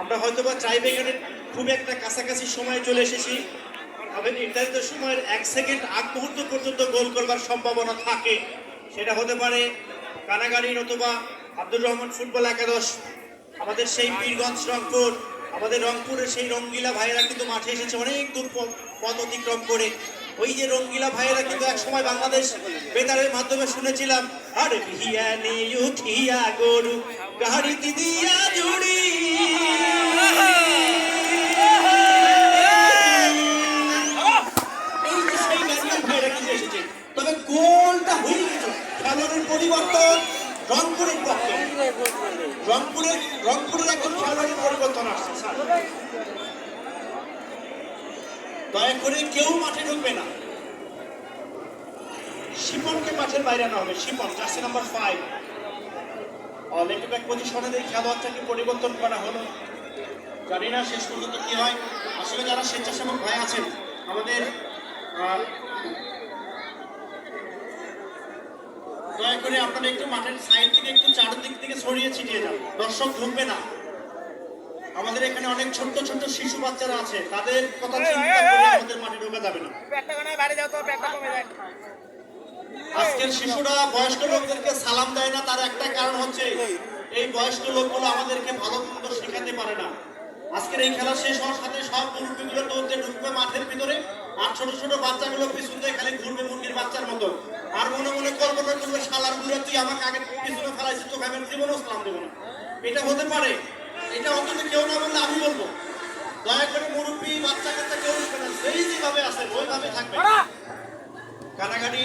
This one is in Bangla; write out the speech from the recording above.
আমরা হয়তোবা টাইব্রেকারের খুব একটা কাছাকাছি সময় চলে এসেছি, তবে নির্ধারিত সময়ের 1 সেকেন্ড আগ মুহূর্ত পর্যন্ত গোল করবার সম্ভাবনা থাকে। সেটা হতে পারে কানাগাড়ি অথবা আব্দুর রহমান ফুটবল একাদশ, আমাদের সেই পীরগঞ্জ রংপুর, আমাদের রংপুরের সেই রঙ্গিলা ভাইয়েরা কিন্তু মাঠে এসেছে অনেক দূর পথ অতিক্রম করে। ওই যে রঙ্গিলা ভাইয়েরা কিন্তু এক সময় বাংলাদেশ বেতারের মাধ্যমে শুনেছিলাম, আর ভিয়ানে উঠিয়া গরু গাড়িতে দিয়া জুড়ি। এই যে সেই গাড়িয়া ভাইয়েরা কিন্তু এসেছে, তবে গোলটা হয়ে গেছে। খেলোয়াড়ের পরিবর্তন রংপুরের পক্ষে, রংপুরের এখন খেলোয়াড়ের পরিবর্তন আসছে। দয়া করে কেউ মাঠে ঢুকবে না। শিপনকে মাঠের বাইরে আনা হবে। Shipon jersey number 5 left back পজিশনে এই খেলোয়াড়টাকে পরিবর্তন করা হলো। জানি না শেষ পর্যন্ত কি হয়। আসলে যারা স্বেচ্ছাসেবক ভাই আছেন আমাদের, দয়া করে আপনারা একটু মাঠের সাইড থেকে একটু চারদিক থেকে ছড়িয়ে ছিটিয়ে যান, দর্শক ঢুকবে না। আমাদের এখানে অনেক ছোট্ট ছোট্ট শিশু বাচ্চারা আছে, তাদের কথা চিন্তা করে আমাদের মাঠে ঢোকা যাবে না। আজকের শিশুরা বয়স্ক লোকদেরকে সালাম দেয় না, তার একটা কারণ হচ্ছে এই বয়স্ক লোকগুলো আমাদেরকে ভালো মন্দ শেখাতে পারে না। আজকের এই খেলা শেষ হওয়ার সাথে সব মুরব্বীগুলো দৌড়তে ঢুকবে মাঠের ভিতরে, আর ছোট ছোট বাচ্চাগুলো পিছন দিয়ে খালি ঘুরবে মুরগির বাচ্চার মতো, আর মনে মনে কল্পনা করবে শালার গুলো তুই আমাকে আগে পিছনে ফেলাইছিস, তোকে আমি জীবনও সালাম দেবো না। এটা হতে পারে, এটা অন্তত কেউ না বললে আমি বলবো। দয়া করে মুরব্বী বাচ্চা কাচ্চা কেউ ঢুকবে না, যেভাবে আছে ওইভাবে থাকবে। কানাগাড়ি